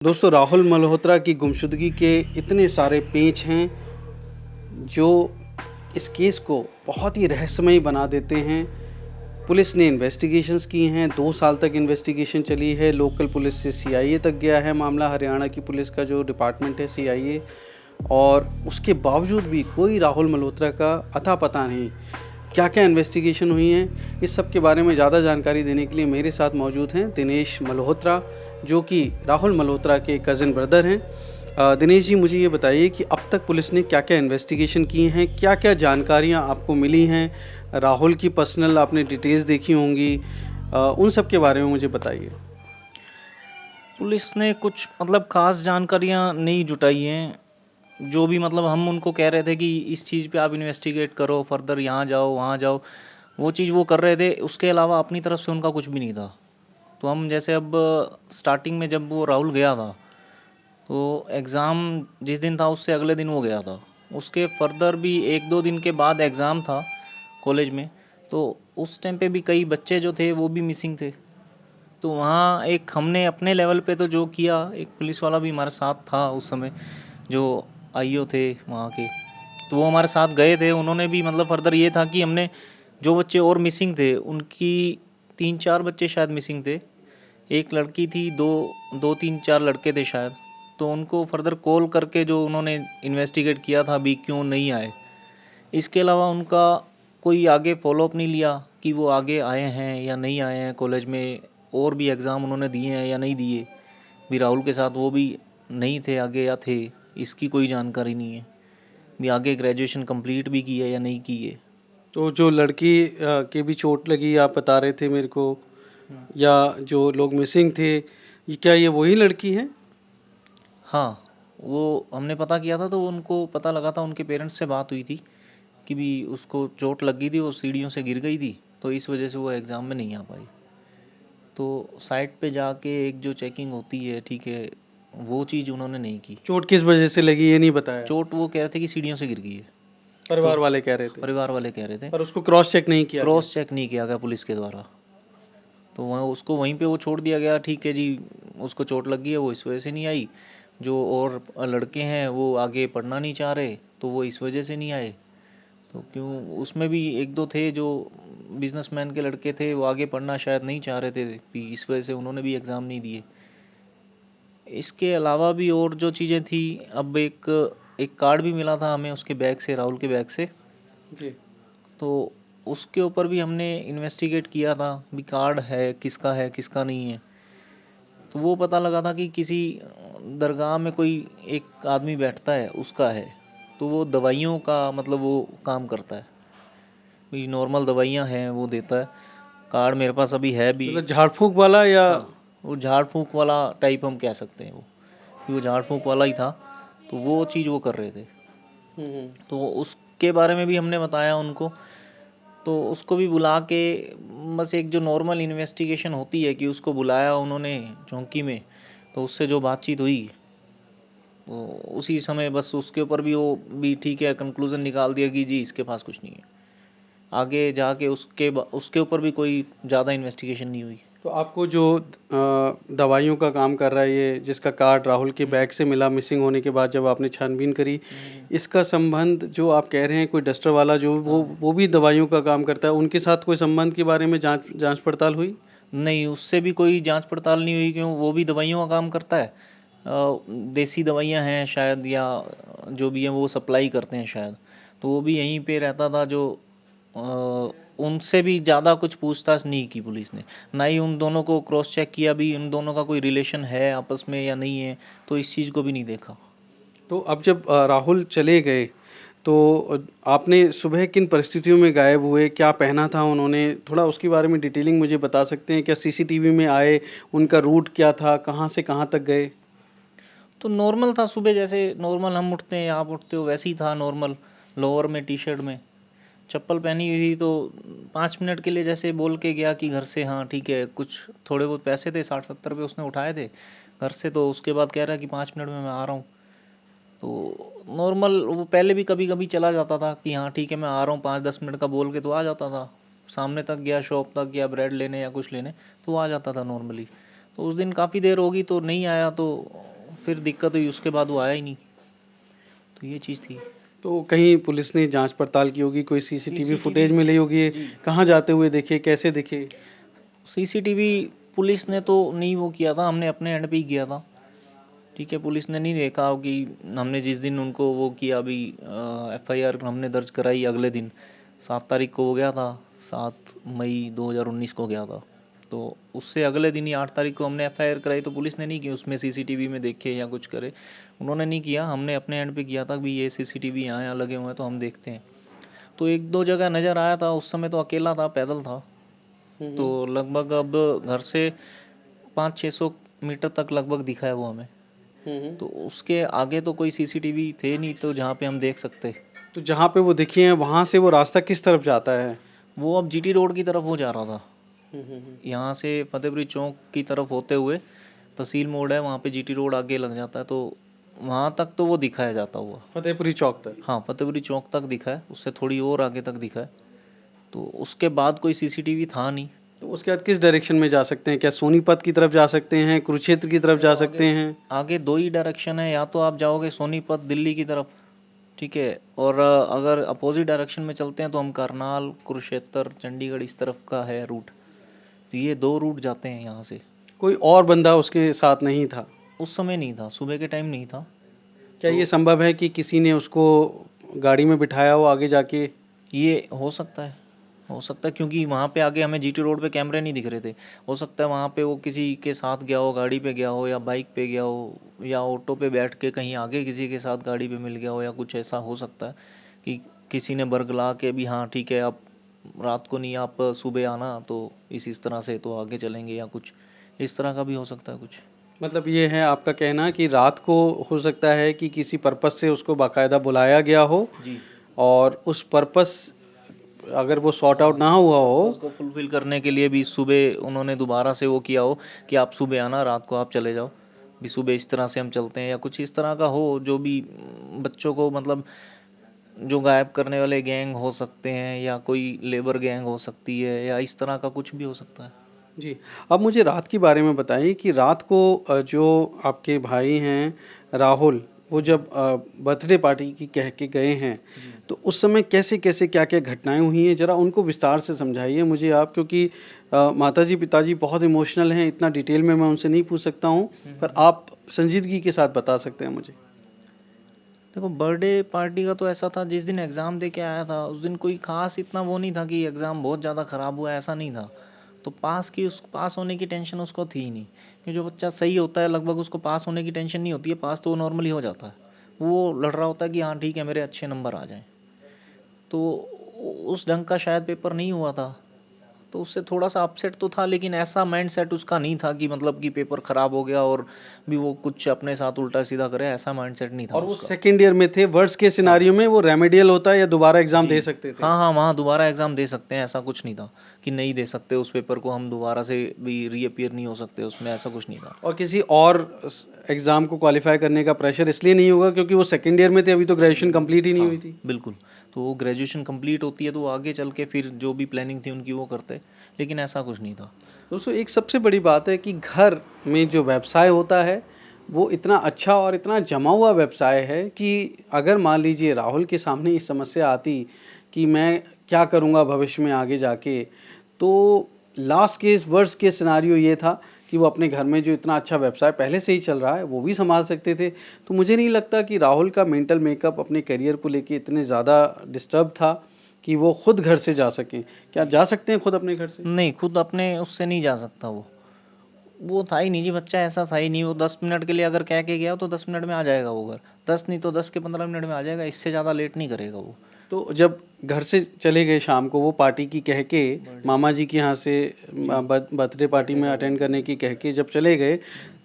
दोस्तों, राहुल मल्होत्रा की गुमशुदगी के इतने सारे पेच हैं जो इस केस को बहुत ही रहस्यमयी बना देते हैं। पुलिस ने इन्वेस्टिगेशंस की हैं, 2 साल तक इन्वेस्टिगेशन चली है। लोकल पुलिस से सीआईए तक गया है मामला, हरियाणा की पुलिस का जो डिपार्टमेंट है सीआईए, और उसके बावजूद भी कोई राहुल मल्होत्रा का अता पता नहीं। क्या क्या इन्वेस्टिगेशन हुई हैं, इस सब के बारे में ज़्यादा जानकारी देने के लिए मेरे साथ मौजूद हैं दिनेश मल्होत्रा, जो कि राहुल मल्होत्रा के कज़न ब्रदर हैं। दिनेश जी, मुझे ये बताइए कि अब तक पुलिस ने क्या क्या इन्वेस्टिगेशन की हैं, क्या क्या जानकारियाँ आपको मिली हैं, राहुल की पर्सनल आपने डिटेल्स देखी होंगी, उन सब के बारे में मुझे बताइए। पुलिस ने कुछ ख़ास जानकारियाँ नहीं जुटाई हैं। जो भी हम उनको कह रहे थे कि इस चीज़ पे आप इन्वेस्टिगेट करो, फर्दर यहाँ जाओ वहाँ जाओ, वो चीज़ वो कर रहे थे। उसके अलावा अपनी तरफ से उनका कुछ भी नहीं था। तो हम जैसे अब स्टार्टिंग में जब वो राहुल गया था, तो एग्ज़ाम जिस दिन था उससे अगले दिन वो गया था। उसके फर्दर भी 1-2 दिन के बाद एग्ज़ाम था कॉलेज में, तो उस टाइम पे भी कई बच्चे जो थे वो भी मिसिंग थे। तो वहाँ एक हमने अपने लेवल पे तो जो किया, एक पुलिस वाला भी हमारे साथ था उस समय, जो आईओ थे वहाँ के, तो वो हमारे साथ गए थे। उन्होंने भी फर्दर ये था कि हमने जो बच्चे और मिसिंग थे उनकी 3-4 बच्चे शायद मिसिंग थे, एक लड़की थी, 2-3-4 लड़के थे शायद। तो उनको फर्दर कॉल करके जो उन्होंने इन्वेस्टिगेट किया था अभी क्यों नहीं आए। इसके अलावा उनका कोई आगे फॉलोअप नहीं लिया कि वो आगे आए हैं या नहीं आए हैं कॉलेज में, और भी एग्ज़ाम उन्होंने दिए हैं या नहीं दिए। भी राहुल के साथ वो भी नहीं थे आगे या थे, इसकी कोई जानकारी नहीं है। भी आगे ग्रेजुएशन कंप्लीट भी की है या नहीं की है। तो जो लड़की के भी चोट लगी आप बता रहे थे मेरे को, या जो लोग मिसिंग थे, क्या ये वही लड़की हैं? हाँ, वो हमने पता किया था, तो उनको पता लगा था, उनके पेरेंट्स से बात हुई थी कि भी उसको चोट लग गई थी, वो सीढ़ियों से गिर गई थी, तो इस वजह से वो एग्ज़ाम में नहीं आ पाई। तो साइट पे जाके एक जो चेकिंग होती है, ठीक है, वो चीज़ उन्होंने नहीं की। चोट किस वजह से लगी ये नहीं बताया? चोट वो कह रहे थे कि सीढ़ियों से गिर गई है। परिवार तो वाले कह रहे थे, परिवार वाले कह रहे थे, पर उसको क्रॉस चेक नहीं किया गया। क्रॉस चेक नहीं किया गया पुलिस के द्वारा। तो वहाँ उसको वहीं पे वो छोड़ दिया गया, ठीक है जी, उसको चोट लग गई है, वो इस वजह से नहीं आई। जो और लड़के हैं वो आगे पढ़ना नहीं चाह रहे, तो वो इस वजह से नहीं आए। तो क्यों, उसमें भी 1-2 थे जो बिजनेसमैन के लड़के थे, वो आगे पढ़ना शायद नहीं चाह रहे थे भी, इस वजह से उन्होंने भी एग्ज़ाम नहीं दिए। इसके अलावा भी और जो चीज़ें थी, अब एक कार्ड भी मिला था हमें उसके बैग से, राहुल के बैग से। जी। तो उसके ऊपर भी हमने इन्वेस्टिगेट किया था भी कार्ड है किसका नहीं है। तो वो पता लगा था कि किसी दरगाह में कोई एक आदमी बैठता है, उसका है। तो वो दवाइयों का वो काम करता है, भी नॉर्मल दवाइयाँ हैं वो देता है। कार्ड मेरे पास अभी है भी। मतलब झाड़ फूक वाला, या? हाँ, वो झाड़ फूँक वाला टाइप हम कह सकते हैं वो, कि वो झाड़ फूँक वाला ही था। तो वो चीज़ वो कर रहे थे, तो उसके बारे में भी हमने बताया उनको। तो उसको भी बुला के, बस एक जो नॉर्मल इन्वेस्टिगेशन होती है कि उसको बुलाया उन्होंने चौकी में, तो उससे जो बातचीत हुई, तो उसी समय बस उसके ऊपर भी वो भी ठीक है, कंक्लूज़न निकाल दिया कि जी इसके पास कुछ नहीं है। आगे जाके उसके ऊपर भी कोई ज़्यादा इन्वेस्टिगेशन नहीं हुई। तो आपको जो दवाइयों का काम कर रहा है, ये जिसका कार्ड राहुल के बैग से मिला मिसिंग होने के बाद, जब आपने छानबीन करी, इसका संबंध जो आप कह रहे हैं कोई डस्टर वाला जो वो भी दवाइयों का काम करता है, उनके साथ कोई संबंध के बारे में जांच पड़ताल हुई? नहीं, उससे भी कोई जांच पड़ताल नहीं हुई, क्यों, वो भी दवाइयों का काम करता है। देसी दवाइयाँ हैं शायद, या जो भी हैं वो सप्लाई करते हैं शायद। तो वो भी यहीं पे रहता था। जो उनसे भी ज़्यादा कुछ पूछताछ नहीं की पुलिस ने, ना ही उन दोनों को क्रॉस चेक किया भी, उन दोनों का कोई रिलेशन है आपस में या नहीं है, तो इस चीज़ को भी नहीं देखा। तो अब जब राहुल चले गए, तो आपने सुबह किन परिस्थितियों में गायब हुए, क्या पहना था उन्होंने, थोड़ा उसके बारे में डिटेलिंग मुझे बता सकते हैं? क्या सीसीटीवी में आए, उनका रूट क्या था, कहाँ से कहाँ तक गए? तो नॉर्मल था, सुबह जैसे नॉर्मल हम उठते हैं, आप उठते हो, वैसे ही था नॉर्मल। लोअर में, टी शर्ट में, चप्पल पहनी हुई थी। तो 5 मिनट के लिए जैसे बोल के गया कि घर से, हाँ ठीक है, कुछ थोड़े बहुत पैसे थे, 60-70 रुपये उसने उठाए थे घर से। तो उसके बाद कह रहा है कि 5 मिनट में मैं आ रहा हूँ। तो नॉर्मल, वो पहले भी कभी कभी चला जाता था कि हाँ ठीक है मैं आ रहा हूँ, 5-10 मिनट का बोल के तो आ जाता था। सामने तक गया, शॉप तक गया, ब्रेड लेने या कुछ लेने, तो आ जाता था नॉर्मली। तो उस दिन काफ़ी देर होगी तो नहीं आया, तो फिर दिक्कत हुई, उसके बाद वो आया ही नहीं। तो ये चीज़ थी। तो कहीं पुलिस ने जांच पड़ताल की होगी, कोई सीसीटीवी फुटेज मिली होगी, कहाँ जाते हुए देखे, कैसे दिखे? सीसीटीवी पुलिस ने तो नहीं वो किया था, हमने अपने एंड पे ही किया था। ठीक है, पुलिस ने नहीं देखा कि हमने जिस दिन उनको वो किया, अभी एफआईआर हमने दर्ज कराई अगले दिन 7 तारीख को हो गया था, 7 मई 2019 को गया था। तो उससे अगले दिन ही 8 तारीख को हमने एफआईआर कराई, तो पुलिस ने नहीं की उसमें सीसीटीवी में देखे या कुछ करे, उन्होंने नहीं किया। हमने अपने एंड पे किया था कि ये सीसीटीवी यहाँ यहाँ लगे हुए हैं तो हम देखते हैं। तो 1-2 जगह नज़र आया था, उस समय तो अकेला था, पैदल था। तो लगभग अब घर से 500-600 मीटर तक लगभग दिखा है वो हमें। तो उसके आगे तो कोई सीसीटीवी थे नहीं तो जहाँ पे हम देख सकते। तो जहाँ पे वो दिखे हैं वहाँ से वो रास्ता किस तरफ जाता है? वो अब जीटी रोड की तरफ वो जा रहा था, यहाँ से फतेहपुरी चौक की तरफ होते हुए तहसील मोड़ है, वहाँ पे जीटी रोड आगे लग जाता है, तो वहाँ तक तो वो दिखाया जाता हुआ। फतेहपुरी चौक तक? हाँ, फतेहपुरी चौक तक दिखा है, उससे थोड़ी और आगे तक दिखा है। तो उसके बाद कोई सीसीटीवी था नहीं। तो उसके बाद किस डायरेक्शन में जा सकते हैं? क्या सोनीपत की तरफ जा सकते हैं, कुरुक्षेत्र की तरफ जा सकते हैं? आगे 2 ही डायरेक्शन है, या तो आप जाओगे सोनीपत दिल्ली की तरफ, ठीक है, और अगर अपोजिट डायरेक्शन में चलते हैं तो हम करनाल, कुरुक्षेत्र, चंडीगढ़ इस तरफ का है रूट। तो ये 2 रूट जाते हैं यहाँ से। कोई और बंदा उसके साथ नहीं था? उस समय नहीं था, सुबह के टाइम नहीं था। क्या ये संभव है कि किसी ने उसको गाड़ी में बिठाया हो आगे जाके? ये हो सकता है, हो सकता है, क्योंकि वहाँ पे आगे हमें जीटी रोड पे कैमरे नहीं दिख रहे थे। हो सकता है वहाँ पे वो किसी के साथ गया हो, गाड़ी पे गया हो या बाइक पे गया हो या ऑटो पे बैठ के कहीं आगे किसी के साथ गाड़ी पे मिल गया हो, या कुछ ऐसा हो सकता है कि किसी ने बरगला के भी, हाँ ठीक है आप रात को नहीं, आप सुबह आना, तो इस तरह से तो आगे चलेंगे, या कुछ इस तरह का भी हो सकता है कुछ। मतलब ये है आपका कहना कि रात को हो सकता है कि किसी पर्पस से उसको बाकायदा बुलाया गया हो जी, और उस पर्पस अगर वो सॉर्ट आउट ना हुआ हो, उसको फुलफिल करने के लिए भी सुबह उन्होंने दोबारा से वो किया हो कि आप सुबह आना, रात को आप चले जाओ, भी सुबह इस तरह से हम चलते हैं, या कुछ इस तरह का हो, जो भी बच्चों को मतलब जो गायब करने वाले गैंग हो सकते हैं, या कोई लेबर गैंग हो सकती है, या इस तरह का कुछ भी हो सकता है। जी। अब मुझे रात के बारे में बताइए कि रात को जो आपके भाई हैं राहुल, वो जब बर्थडे पार्टी की कह के गए हैं, तो उस समय कैसे कैसे क्या क्या घटनाएं हुई हैं, ज़रा उनको विस्तार से समझाइए मुझे आप, क्योंकि माताजी पिताजी बहुत इमोशनल हैं, इतना डिटेल में मैं उनसे नहीं पूछ सकता हूं, पर आप संजीदगी के साथ बता सकते हैं मुझे। देखो, बर्थडे पार्टी का तो ऐसा था, जिस दिन एग्ज़ाम दे के आया था उस दिन कोई ख़ास इतना वो नहीं था कि एग्ज़ाम बहुत ज़्यादा ख़राब हुआ, ऐसा नहीं था। तो पास होने की टेंशन उसको थी ही नहीं, क्योंकि जो बच्चा सही होता है लगभग उसको पास होने की टेंशन नहीं होती है, पास तो वो नॉर्मली हो जाता है। वो लड़ रहा होता है कि हाँ ठीक है मेरे अच्छे नंबर आ जाएँ। तो उस ढंग का शायद पेपर नहीं हुआ था, तो उससे थोड़ा सा अपसेट तो था, लेकिन ऐसा माइंड सेट उसका नहीं था कि मतलब कि पेपर ख़राब हो गया और भी वो कुछ अपने साथ उल्टा सीधा करे, ऐसा माइंड सेट नहीं था और वो उसका। सेकेंड ईयर में थे, वर्स्ट के सिनारियो में वो रेमेडियल होता है या दोबारा एग्जाम दे सकते थे? हाँ हाँ, वहाँ दोबारा एग्ज़ाम दे सकते हैं, ऐसा कुछ नहीं था कि नहीं दे सकते, उस पेपर को हम दोबारा से भी रीअपियर नहीं हो सकते उसमें, ऐसा कुछ नहीं था। और किसी और एग्ज़ाम को क्वालिफाई करने का प्रेशर इसलिए नहीं होगा क्योंकि वो सेकेंड ईयर में थे, अभी तो ग्रेजुएशन कंप्लीट ही नहीं हुई थी। बिल्कुल, तो वो ग्रेजुएशन कंप्लीट होती है तो वो आगे चल के फिर जो भी प्लानिंग थी उनकी वो करते, लेकिन ऐसा कुछ नहीं था। दोस्तों, एक सबसे बड़ी बात है कि घर में जो व्यवसाय होता है वो इतना अच्छा और इतना जमा हुआ व्यवसाय है कि अगर मान लीजिए राहुल के सामने ये समस्या आती कि मैं क्या करूँगा भविष्य में आगे जाके, तो last case worst case scenario ये था कि वो अपने घर में जो इतना अच्छा व्यवसाय पहले से ही चल रहा है वो भी संभाल सकते थे। तो मुझे नहीं लगता कि राहुल का मेंटल मेकअप अपने करियर को लेके इतने ज़्यादा डिस्टर्ब था कि वो खुद घर से जा सकें। क्या जा सकते हैं खुद अपने घर से? नहीं, खुद अपने उससे नहीं जा सकता वो था ही नहीं जी, बच्चा ऐसा था ही नहीं। वो 10 मिनट के लिए अगर कह के गया तो 10 मिनट में आ जाएगा वो घर, 10 नहीं तो 10 के 15 मिनट में आ जाएगा, इससे ज़्यादा लेट नहीं करेगा वो। तो जब घर से चले गए शाम को वो पार्टी की कह के, मामा जी के यहाँ से बर्थडे पार्टी में अटेंड करने की कह के जब चले गए,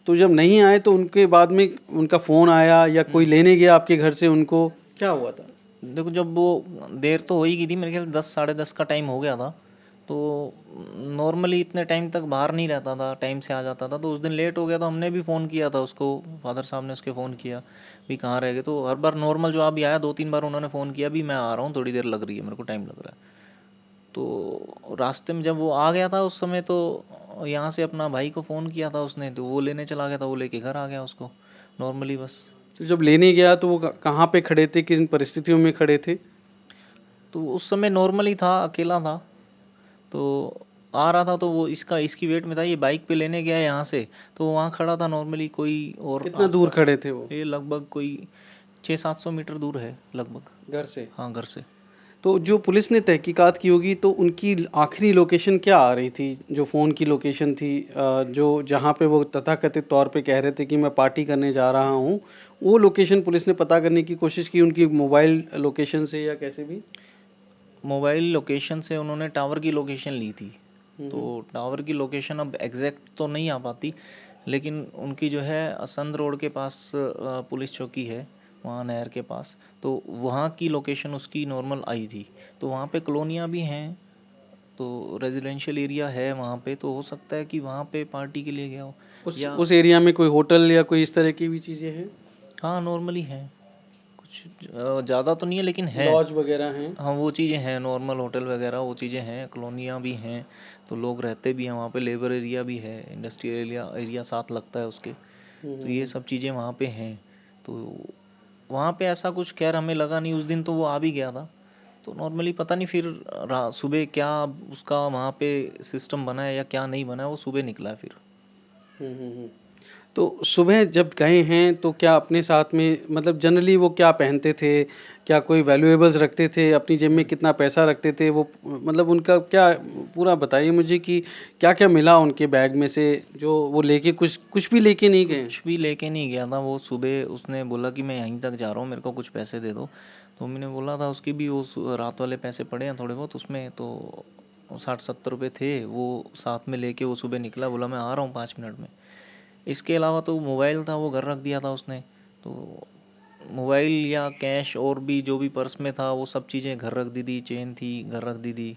तो जब नहीं आए तो उनके बाद में उनका फ़ोन आया या कोई लेने गया आपके घर से उनको, क्या हुआ था? देखो, जब वो देर तो हो ही गई थी, मेरे ख्याल 10 साढ़े 10 का टाइम हो गया था, तो नॉर्मली इतने टाइम तक बाहर नहीं रहता था, टाइम से आ जाता था। तो उस दिन लेट हो गया तो हमने भी फ़ोन किया था उसको, फादर साहब ने उसके फ़ोन किया भी कहाँ रह गए, तो हर बार नॉर्मल जवाब भी आया, 2-3 बार उन्होंने फ़ोन किया भी मैं आ रहा हूँ, थोड़ी देर लग रही है, मेरे को टाइम लग रहा है। तो रास्ते में जब वो आ गया था उस समय, तो यहाँ से अपना भाई को फ़ोन किया था उसने, तो वो लेने चला गया था, वो लेके घर आ गया उसको नॉर्मली बस। तो जब लेने गया तो वो कहाँ पे खड़े थे, किन परिस्थितियों में खड़े थे? तो उस समय नॉर्मली था, अकेला था, तो आ रहा था, तो वो इसकी वेट में था, ये बाइक पे लेने गया यहाँ से, तो वहाँ खड़ा था नॉर्मली। कोई और कितना दूर खड़े थे वो? ये लगभग कोई 600-700 मीटर दूर है लगभग। घर से? हाँ, घर से। तो जो पुलिस ने तहकीकात की होगी तो उनकी आखिरी लोकेशन क्या आ रही थी, जो फ़ोन की लोकेशन थी, जो जहाँ पे वो तथाकथित तौर पे कह रहे थे कि मैं पार्टी करने जा रहा हूँ, वो लोकेशन पुलिस ने पता करने की कोशिश की उनकी मोबाइल लोकेशन से या कैसे भी? मोबाइल लोकेशन से उन्होंने टावर की लोकेशन ली थी, तो टावर की लोकेशन अब एग्जैक्ट तो नहीं आ पाती, लेकिन उनकी जो है असंध रोड के पास पुलिस चौकी है, वहाँ नहर के पास, तो वहाँ की लोकेशन उसकी नॉर्मल आई थी। तो वहाँ पे कॉलोनियाँ भी हैं, तो रेजिडेंशियल एरिया है वहाँ पे, तो हो सकता है कि वहाँ पे पार्टी के लिए गया हो। उस एरिया में कोई होटल या कोई इस तरह की भी चीज़ें हैं? हाँ, नॉर्मली हैं, कुछ ज़्यादा तो नहीं है लेकिन है। लॉज वगैरह हैं? हाँ, वो चीज़ें हैं, नॉर्मल होटल वगैरह वो चीज़ें हैं, कॉलोनियाँ भी हैं, तो लोग रहते भी हैं वहाँ पे, लेबर एरिया भी है, इंडस्ट्रियल एरिया साथ लगता है उसके, तो ये सब चीज़ें वहाँ पे हैं। तो वहाँ पे ऐसा कुछ खैर हमें लगा नहीं, उस दिन तो वो आ भी गया था, तो नॉर्मली पता नहीं फिर सुबह क्या उसका वहाँ पे सिस्टम बना है या क्या नहीं बना है, वो सुबह निकला है फिर। तो सुबह जब गए हैं तो क्या अपने साथ में, मतलब जनरली वो क्या पहनते थे, क्या कोई वैल्यूएबल्स रखते थे, अपनी जेब में कितना पैसा रखते थे वो, मतलब उनका क्या, पूरा बताइए मुझे कि क्या क्या मिला उनके बैग में से जो वो लेके, कुछ भी लेके नहीं गए? कुछ भी लेके नहीं गया था वो। सुबह उसने बोला कि मैं यहीं तक जा रहा हूँ, मेरे को कुछ पैसे दे दो, तो मैंने बोला था उसकी भी वो रात वाले पैसे पड़े हैं थोड़े बहुत उसमें, तो 60-70 रुपये थे, वो साथ में लेके वो सुबह निकला, बोला मैं आ रहा हूँ 5 मिनट में। इसके अलावा तो मोबाइल था वो घर रख दिया था उसने, तो मोबाइल या कैश और भी जो भी पर्स में था वो सब चीज़ें घर रख दी थी, चेन थी घर रख दी थी,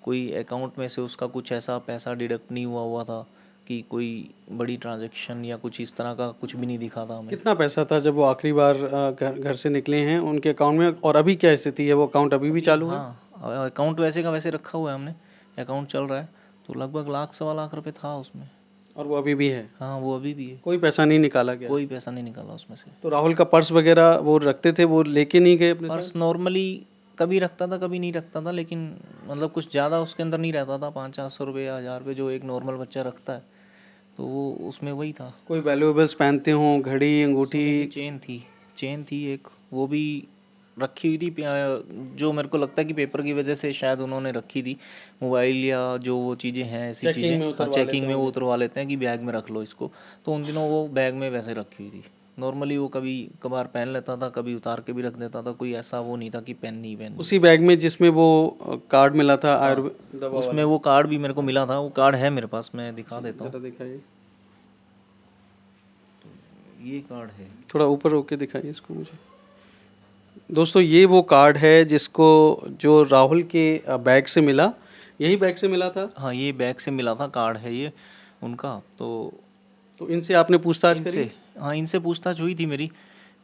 कोई अकाउंट में से उसका कुछ ऐसा पैसा डिडक्ट नहीं हुआ था कि कोई बड़ी ट्रांजैक्शन या कुछ इस तरह का कुछ भी नहीं दिखा था हमें। कितना पैसा था जब वो आखिरी बार घर घर से निकले हैं उनके अकाउंट में, और अभी क्या स्थिति है, वो अकाउंट अभी भी चालू है? हाँ, अकाउंट वैसे का वैसे रखा हुआ है हमने, अकाउंट चल रहा है, तो लगभग 1-1.25 लाख रुपए था उसमें। और वो अभी भी है? हाँ, वो अभी भी है, कोई पैसा नहीं निकाला गया? कोई पैसा नहीं निकाला उसमें से। तो राहुल का पर्स वगैरह वो रखते थे, वो लेके नहीं गए अपने पर्स साथ? नॉर्मली कभी रखता था कभी नहीं रखता था, लेकिन मतलब कुछ ज़्यादा उसके अंदर नहीं रहता था, 500-400 रुपये या 1000 रुपये जो एक नॉर्मल बच्चा रखता है, तो वो उसमें वही था। कोई वैल्यूएबल्स पहनते हों, घड़ी, अंगूठी? चेन थी एक, वो भी रखी हुई थी, जो मेरे को लगता है कि पेपर की वजह से शायद उन्होंने रखी थी। मोबाइल या जो वो चीज़ें हैं ऐसी चेकिंग चीज़ें, में हाँ, उतरवा चेकिंग लेते में वो होंगे। उतरवा लेते हैं कि बैग में रख लो इसको, तो उन दिनों वो बैग में वैसे रखी हुई थी। नॉर्मली वो कभी कभार पहन लेता था, कभी उतार के भी रख देता था, कोई ऐसा वो नहीं था कि पेन नहीं पहन। उसी बैग में जिसमें वो कार्ड मिला था आयुर्वेद दवा उसमें वो कार्ड भी मेरे को मिला था, वो कार्ड है मेरे पास, मैं दिखा देता वाला? हूँ। दिखाइए, ये कार्ड है। थोड़ा ऊपर होके दिखाइए इसको मुझे। दोस्तों ये वो कार्ड है जिसको, जो राहुल के बैग से मिला, यही बैग से मिला था? हाँ, ये बैग से मिला था, कार्ड है ये उनका। तो इनसे आपने पूछताछ करी? हाँ, इनसे पूछताछ हुई थी मेरी,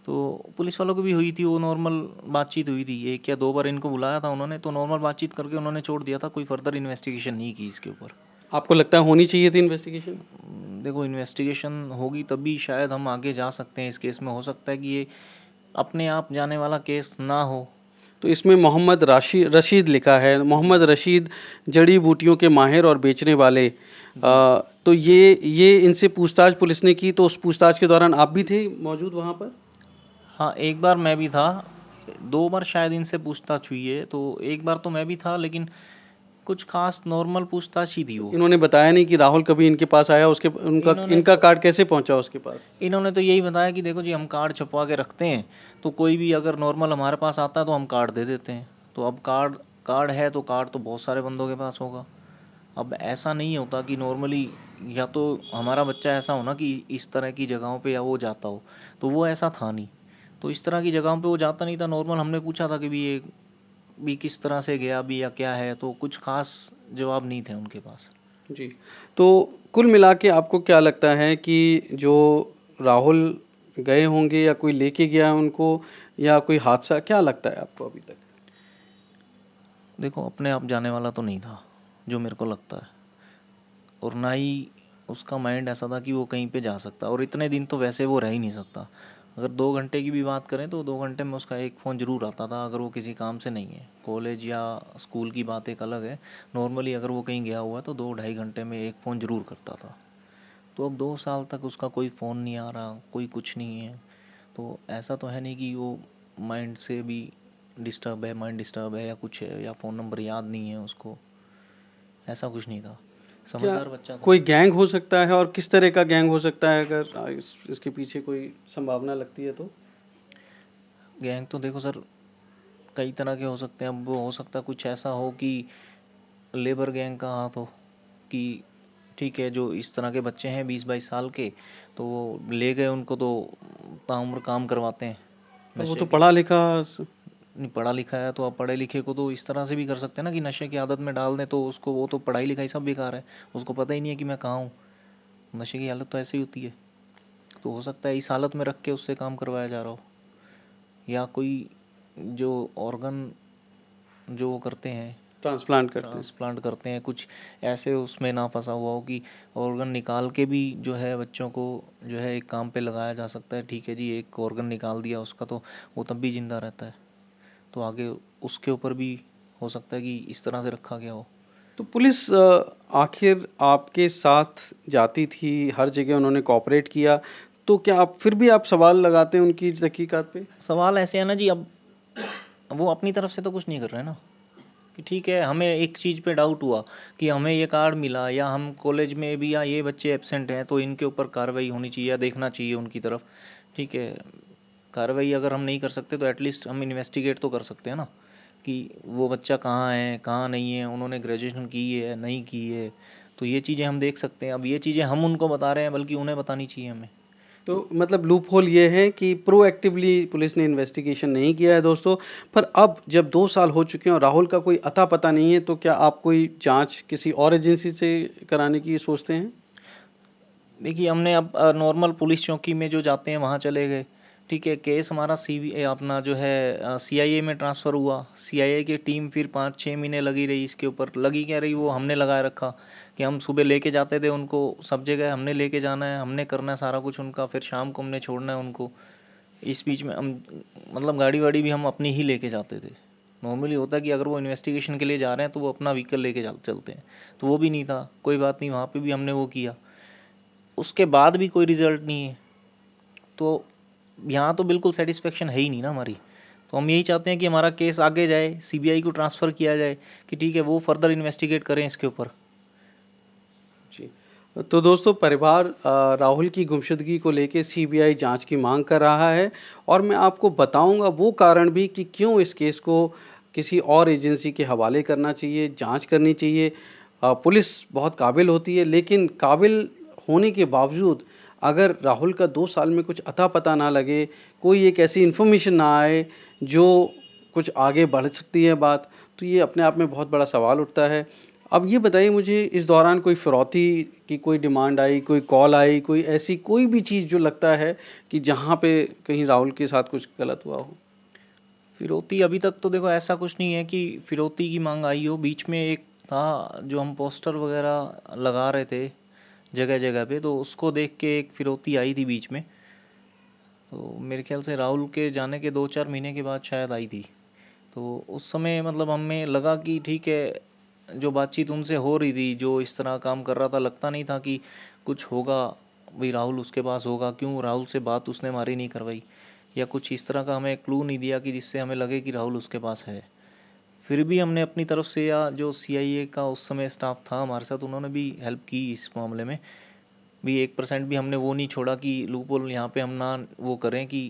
तो पुलिस वालों को भी हुई थी, वो नॉर्मल बातचीत हुई थी, 1 या 2 बार इनको बुलाया था उन्होंने, तो नॉर्मल बातचीत करके उन्होंने छोड़ दिया था, कोई फर्दर इन्वेस्टिगेशन नहीं की इसके ऊपर। आपको लगता है होनी चाहिए थी इन्वेस्टिगेशन? देखो, इन्वेस्टिगेशन होगी तभी शायद हम आगे जा सकते हैं इस केस में। हो सकता है कि ये अपने आप जाने वाला केस ना हो। तो इसमें मोहम्मद रशीद लिखा है, मोहम्मद रशीद जड़ी बूटियों के माहिर और बेचने वाले। तो ये इनसे पूछताछ पुलिस ने की, तो उस पूछताछ के दौरान आप भी थे मौजूद वहाँ पर? हाँ, एक बार मैं भी था, 2 बार शायद इनसे पूछताछ हुई है, तो एक बार तो मैं भी था, लेकिन कुछ खास नॉर्मल पूछताछ ही थी वो। इन्होंने बताया नहीं कि राहुल कभी इनके पास आया, उसके इनका कार्ड कैसे पहुंचा उसके पास? इन्होंने तो यही बताया कि देखो जी, हम कार्ड छपवा के रखते हैं, तो कोई भी अगर नॉर्मल हमारे पास आता है तो हम कार्ड दे देते हैं। तो अब कार्ड है तो कार्ड तो बहुत सारे बंदों के पास होगा। अब ऐसा नहीं होता कि नॉर्मली या तो हमारा बच्चा ऐसा हो ना कि इस तरह की जगहों पे या वो जाता हो, तो वो ऐसा था नहीं। तो इस तरह की जगहों पे वो जाता नहीं था। नॉर्मल हमने पूछा था कि भी ये भी किस तरह से गया भी या क्या है, तो कुछ खास जवाब नहीं थे उनके पास। जी, तो कुल मिला के आपको क्या लगता है कि जो राहुल गए होंगे, या कोई लेके गया उनको, या कोई हादसा, क्या लगता है आपको अभी तक? देखो अपने आप जाने वाला तो नहीं था जो मेरे को लगता है, और ना ही उसका माइंड ऐसा था कि वो कहीं पे जा सकता, और इतने दिन तो वैसे वो रह ही नहीं सकता। अगर 2 घंटे की भी बात करें तो 2 घंटे में उसका एक फ़ोन ज़रूर आता था, अगर वो किसी काम से नहीं है। कॉलेज या स्कूल की बात एक अलग है, नॉर्मली अगर वो कहीं गया हुआ है तो 2 ढाई घंटे में एक फ़ोन ज़रूर करता था। तो अब 2 साल तक उसका कोई फ़ोन नहीं आ रहा, कोई कुछ नहीं है, तो ऐसा तो है नहीं कि वो माइंड से भी डिस्टर्ब है, माइंड डिस्टर्ब है या कुछ है, या फ़ोन नंबर याद नहीं है उसको, ऐसा कुछ नहीं था। क्या समझदार बच्चा था। कोई गैंग हो सकता है, और किस तरह का गैंग हो सकता है, अगर इसके पीछे कोई संभावना लगती है तो? गैंग तो देखो सर कई तरह के हो सकते हैं। अब वो हो सकता है कुछ ऐसा हो कि लेबर गैंग का हाथ हो, कि ठीक है जो इस तरह के बच्चे हैं 20-22 साल के, तो वो ले गए उनको तो ताउम्र काम करवाते हैं तो वो नशे तो के। पढ़ा लिखा नहीं पढ़ा लिखा है तो आप पढ़े लिखे को तो इस तरह से भी कर सकते हैं ना कि नशे की आदत में डाल दें, तो उसको वो तो पढ़ाई लिखाई सब बेकार है, उसको पता ही नहीं है कि मैं कहाँ हूँ। नशे की हालत तो ऐसे ही होती है, तो हो सकता है इस हालत में रख के उससे काम करवाया जा रहा हो, या कोई जो ऑर्गन जो वो करते हैं, ट्रांसप्लांट करते हैं। ट्रांसप्लांट करते हैं, कुछ ऐसे उसमें ना फंसा हुआ हो कि ऑर्गन निकाल के भी जो है बच्चों को जो है एक काम पे लगाया जा सकता है। ठीक है जी, एक ऑर्गन निकाल दिया उसका तो वो तब भी ज़िंदा रहता है, तो आगे उसके ऊपर भी हो सकता है कि इस तरह से रखा गया हो। तो पुलिस आखिर आपके साथ जाती थी, हर जगह उन्होंने कोऑपरेट किया, तो क्या आप फिर भी आप सवाल लगाते हैं उनकी तहकीकात पे? सवाल ऐसे है ना जी, अब वो अपनी तरफ से तो कुछ नहीं कर रहे हैं ना, कि ठीक है हमें एक चीज़ पे डाउट हुआ कि हमें ये कार्ड मिला, या हम कॉलेज में भी या ये बच्चे एब्सेंट हैं तो इनके ऊपर कार्रवाई होनी चाहिए या देखना चाहिए उनकी तरफ। ठीक है, कार्रवाई अगर हम नहीं कर सकते तो एटलीस्ट हम इन्वेस्टिगेट तो कर सकते हैं ना, कि वो बच्चा कहाँ है कहाँ नहीं है, उन्होंने ग्रेजुएशन की है नहीं की है, तो ये चीज़ें हम देख सकते हैं। अब ये चीज़ें हम उनको बता रहे हैं, बल्कि उन्हें बतानी चाहिए हमें। तो मतलब लूप होल ये है कि प्रोएक्टिवली पुलिस ने इन्वेस्टिगेशन नहीं किया है दोस्तों। पर अब जब 2 साल हो चुके हैं और राहुल का कोई अता पता नहीं है, तो क्या आप कोई जांच किसी और एजेंसी से कराने की सोचते हैं? देखिए हमने अब नॉर्मल पुलिस चौकी में जो जाते हैं वहाँ चले गए। ठीक है, केस हमारा अपना जो है सीआईए में ट्रांसफ़र हुआ। सीआईए की टीम फिर 5-6 महीने लगी रही इसके ऊपर, लगी क्या रही, वो हमने लगाए रखा कि हम सुबह लेके जाते थे उनको सब जगह, हमने लेके जाना है, हमने करना है सारा कुछ उनका, फिर शाम को हमने छोड़ना है उनको। इस बीच में हम मतलब गाड़ी वाड़ी भी हम अपनी ही लेके जाते थे। नॉर्मली होता है कि अगर वो इन्वेस्टिगेशन के लिए जा रहे हैं तो वो अपना व्हीकल लेके चलते हैं, तो वो भी नहीं था। कोई बात नहीं, वहाँ पे भी हमने वो किया, उसके बाद भी कोई रिज़ल्ट नहीं है, तो यहाँ तो बिल्कुल सेटिस्फेक्शन है ही नहीं ना हमारी। तो हम यही चाहते हैं कि हमारा केस आगे जाए, सीबीआई को ट्रांसफ़र किया जाए कि ठीक है वो फर्दर इन्वेस्टिगेट करें इसके ऊपर। जी। तो दोस्तों, परिवार राहुल की गुमशुदगी को लेके सीबीआई जांच की मांग कर रहा है, और मैं आपको बताऊंगा वो कारण भी कि क्यों इस केस को किसी और एजेंसी के हवाले करना चाहिए, जांच करनी चाहिए। पुलिस बहुत काबिल होती है, लेकिन काबिल होने के बावजूद अगर राहुल का 2 साल में कुछ अता पता ना लगे, कोई एक ऐसी इन्फॉर्मेशन ना आए जो कुछ आगे बढ़ सकती है बात, तो ये अपने आप में बहुत बड़ा सवाल उठता है। अब ये बताइए मुझे, इस दौरान कोई फिरौती की कोई डिमांड आई, कोई कॉल आई, कोई ऐसी कोई भी चीज़ जो लगता है कि जहाँ पे कहीं राहुल के साथ कुछ गलत हुआ हो? फिरौती अभी तक तो देखो ऐसा कुछ नहीं है कि फिरौती की मांग आई हो। बीच में एक था जो हम पोस्टर वगैरह लगा रहे थे जगह जगह पे, तो उसको देख के एक फिरौती आई थी बीच में, तो मेरे ख्याल से राहुल के जाने के 2-4 महीने के बाद शायद आई थी। तो उस समय मतलब हमें लगा कि ठीक है, जो बातचीत उनसे हो रही थी, जो इस तरह काम कर रहा था, लगता नहीं था कि कुछ होगा, भाई राहुल उसके पास होगा, क्यों राहुल से बात उसने हमारी नहीं करवाई, या कुछ इस तरह का हमें क्लू नहीं दिया कि जिससे हमें लगे कि राहुल उसके पास है। फिर भी हमने अपनी तरफ से, या जो सीआईए का उस समय स्टाफ था हमारे साथ, उन्होंने भी हेल्प की इस मामले में भी। 1% भी हमने वो नहीं छोड़ा कि लूप होल यहाँ पे हम ना वो करें कि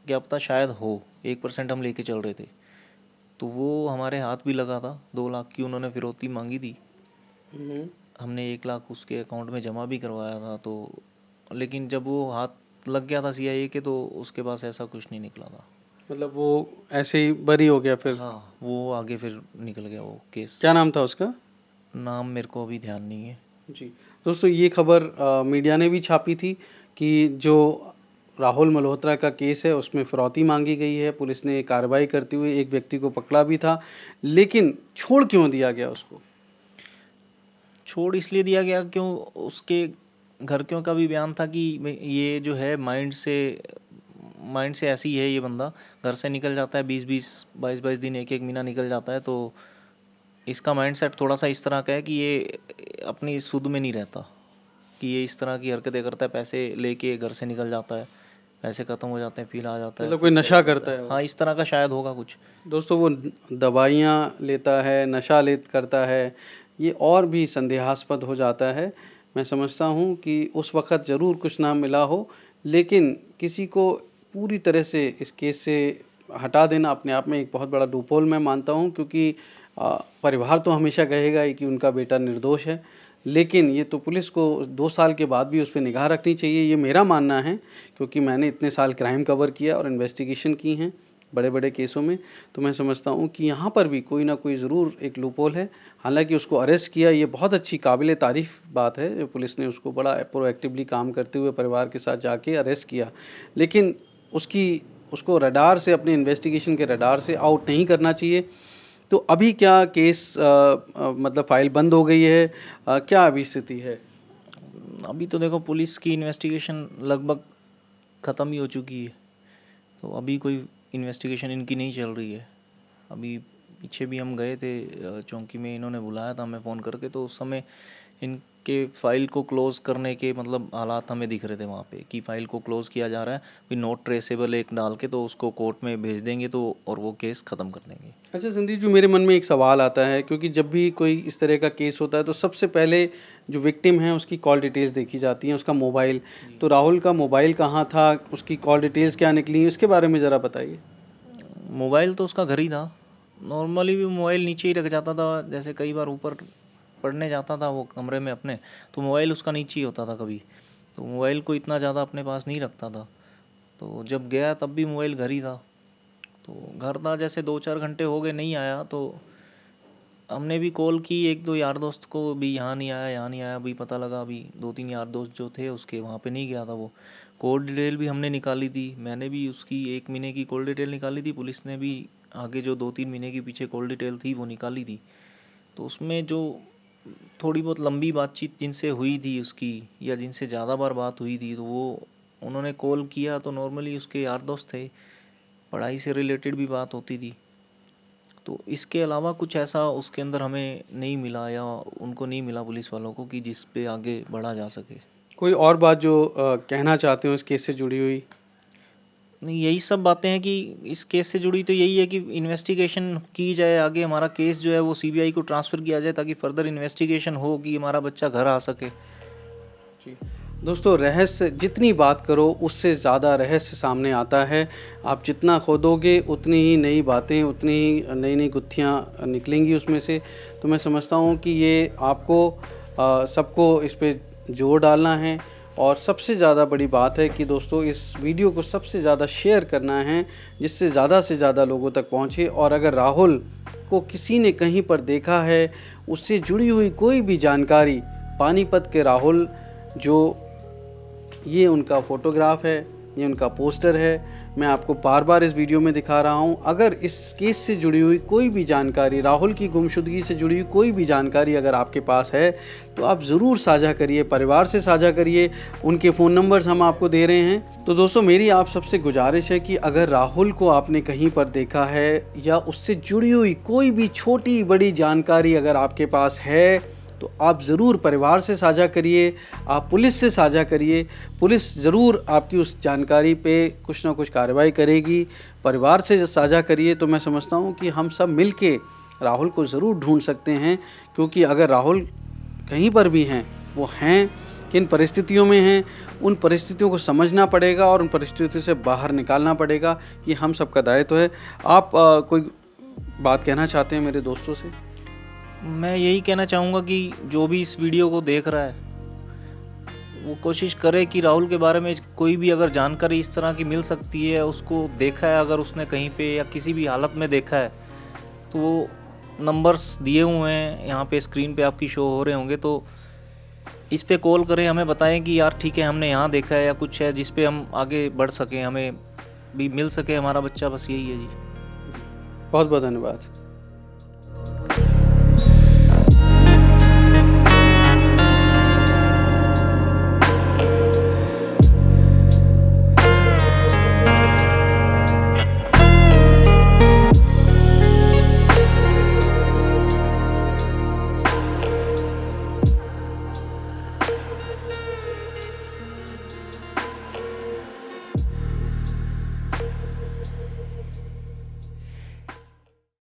क्या पता शायद हो। 1% हम लेके चल रहे थे, तो वो हमारे हाथ भी लगा था। 2 लाख की उन्होंने फिरौती मांगी थी, हम्म। हमने 1 लाख उसके अकाउंट में जमा भी करवाया था। तो लेकिन जब वो हाथ लग गया था सीआईए के, तो उसके पास ऐसा कुछ नहीं निकला था। मतलब वो ऐसे ही बरी हो गया फिर? हाँ, वो आगे फिर निकल गया वो केस। क्या नाम था उसका? नाम मेरे को अभी ध्यान नहीं है। जी। दोस्तों, ये खबर मीडिया ने भी छापी थी कि जो राहुल मल्होत्रा का केस है उसमें फिरौती मांगी गई है। पुलिस ने कार्रवाई करते हुए एक व्यक्ति को पकड़ा भी था, लेकिन छोड़ क्यों दिया गया उसको? छोड़ इसलिए दिया गया क्यों उसके घरकियों का भी बयान था कि ये जो है माइंड से ऐसी है, ये बंदा घर से निकल जाता है 20-20 22-22 दिन, एक एक महीना निकल जाता है, तो इसका माइंड सेट थोड़ा सा इस तरह का है कि ये अपनी सुध में नहीं रहता, कि ये इस तरह की हरकतें करता है, पैसे लेके घर से निकल जाता है, पैसे ख़त्म हो जाते हैं, फिर आ जाता है, मतलब कोई नशा करता है वो। हाँ इस तरह का शायद होगा कुछ। दोस्तों वो दवाइयाँ लेता है, नशा करता है, ये और भी संदेहास्पद हो जाता है। मैं समझता हूँ कि उस वक़्त ज़रूर कुछ ना मिला हो, लेकिन किसी को पूरी तरह से इस केस से हटा देना अपने आप में एक बहुत बड़ा लूपहोल मैं मानता हूँ, क्योंकि परिवार तो हमेशा कहेगा ही कि उनका बेटा निर्दोष है, लेकिन ये तो पुलिस को 2 साल के बाद भी उस पर निगाह रखनी चाहिए, ये मेरा मानना है। क्योंकि मैंने इतने साल क्राइम कवर किया और इन्वेस्टिगेशन की हैं बड़े बड़े केसों में, तो मैं समझता हूँ कि यहाँ पर भी कोई ना कोई ज़रूर एक लूपहोल है। हालांकि उसको अरेस्ट किया, ये बहुत अच्छी काबिल तारीफ़ बात है, जो पुलिस ने उसको बड़ा प्रोएक्टिवली काम करते हुए परिवार के साथ जाके अरेस्ट किया, लेकिन उसको रडार से, अपने इन्वेस्टिगेशन के रडार से आउट नहीं करना चाहिए। तो अभी क्या केस मतलब फ़ाइल बंद हो गई है, क्या अभी स्थिति है? अभी तो देखो पुलिस की इन्वेस्टिगेशन लगभग ख़त्म ही हो चुकी है, तो अभी कोई इन्वेस्टिगेशन इनकी नहीं चल रही है। अभी पीछे भी हम गए थे चौकी में, इन्होंने बुलाया था हमें फ़ोन करके, तो उस समय इनके फ़ाइल को क्लोज़ करने के मतलब हालात हमें दिख रहे थे वहाँ पे, कि फ़ाइल को क्लोज़ किया जा रहा है, फिर नॉट ट्रेसेबल एक डाल के तो उसको कोर्ट में भेज देंगे, तो और वो केस ख़त्म कर देंगे। अच्छा संदीप जी, मेरे मन में एक सवाल आता है, क्योंकि जब भी कोई इस तरह का केस होता है तो सबसे पहले जो विक्टिम है उसकी कॉल डिटेल्स देखी जाती हैं, उसका मोबाइल। तो राहुल का मोबाइल कहाँ था, उसकी कॉल डिटेल्स क्या निकली, इसके बारे में ज़रा बताइए। मोबाइल तो उसका घर ही था, नॉर्मली भी मोबाइल नीचे ही रख जाता था, जैसे कई बार ऊपर पढ़ने जाता था वो कमरे में अपने, तो मोबाइल उसका नीचे ही होता था कभी, तो मोबाइल को इतना ज़्यादा अपने पास नहीं रखता था। तो जब गया तब भी मोबाइल घर ही था, तो घर था, जैसे 2-4 घंटे हो गए नहीं आया, तो हमने भी कॉल की 1-2 यार दोस्त को भी, यहाँ नहीं आया। अभी पता लगा अभी 2-3 यार दोस्त जो थे उसके वहाँ पे नहीं गया था वो। कॉल डिटेल भी हमने निकाली थी, मैंने भी उसकी 1 महीने की कॉल डिटेल निकाली थी, पुलिस ने भी आगे जो 2-3 महीने के पीछे कॉल डिटेल थी वो निकाली थी। तो उसमें जो थोड़ी बहुत लंबी बातचीत जिनसे हुई थी उसकी, या जिनसे ज़्यादा बार बात हुई थी, तो वो उन्होंने कॉल किया तो नॉर्मली उसके यार दोस्त थे, पढ़ाई से रिलेटेड भी बात होती थी। तो इसके अलावा कुछ ऐसा उसके अंदर हमें नहीं मिला, या उनको नहीं मिला पुलिस वालों को, कि जिस पे आगे बढ़ा जा सके। कोई और बात जो कहना चाहते हो इस केस से जुड़ी हुई? नहीं, यही सब बातें हैं कि इस केस से जुड़ी तो यही है कि इन्वेस्टिगेशन की जाए आगे, हमारा केस जो है वो सीबीआई को ट्रांसफ़र किया जाए, ताकि फर्दर इन्वेस्टिगेशन हो कि हमारा बच्चा घर आ सके। जी दोस्तों, रहस्य जितनी बात करो उससे ज़्यादा रहस्य सामने आता है। आप जितना खोदोगे उतनी ही नई बातें, उतनी ही नई नई गुत्थियाँ निकलेंगी उसमें से। तो मैं समझता हूँ कि ये आपको सबको इस पे जोर डालना है, और सबसे ज़्यादा बड़ी बात है कि दोस्तों इस वीडियो को सबसे ज़्यादा शेयर करना है, जिससे ज़्यादा से ज़्यादा लोगों तक पहुँचे। और अगर राहुल को किसी ने कहीं पर देखा है, उससे जुड़ी हुई कोई भी जानकारी, पानीपत के राहुल, जो ये उनका फ़ोटोग्राफ है, ये उनका पोस्टर है, मैं आपको बार बार इस वीडियो में दिखा रहा हूँ। अगर इस केस से जुड़ी हुई कोई भी जानकारी, राहुल की गुमशुदगी से जुड़ी हुई कोई भी जानकारी अगर आपके पास है, तो आप ज़रूर साझा करिए, परिवार से साझा करिए। उनके फ़ोन नंबर्स हम आपको दे रहे हैं। तो दोस्तों मेरी आप सबसे गुजारिश है कि अगर राहुल को आपने कहीं पर देखा है, या उससे जुड़ी हुई कोई भी छोटी बड़ी जानकारी अगर आपके पास है, तो आप ज़रूर परिवार से साझा करिए, आप पुलिस से साझा करिए। पुलिस ज़रूर आपकी उस जानकारी पे कुछ ना कुछ कार्रवाई करेगी। परिवार से साझा करिए, तो मैं समझता हूँ कि हम सब मिलके राहुल को ज़रूर ढूंढ सकते हैं। क्योंकि अगर राहुल कहीं पर भी हैं, वो हैं किन परिस्थितियों में हैं, उन परिस्थितियों को समझना पड़ेगा और उन परिस्थितियों से बाहर निकालना पड़ेगा। ये हम सबका दायित्व है। आप कोई बात कहना चाहते हैं मेरे दोस्तों से? मैं यही कहना चाहूँगा कि जो भी इस वीडियो को देख रहा है, वो कोशिश करे कि राहुल के बारे में कोई भी अगर जानकारी इस तरह की मिल सकती है, उसको देखा है अगर उसने कहीं पे या किसी भी हालत में देखा है, तो वो नंबर्स दिए हुए हैं यहाँ पे स्क्रीन पे आपकी शो हो रहे होंगे, तो इस पे कॉल करें, हमें बताएं कि यार ठीक है हमने यहाँ देखा है या कुछ है जिस पे हम आगे बढ़ सकें, हमें भी मिल सके हमारा बच्चा, बस यही है जी। बहुत बहुत धन्यवाद।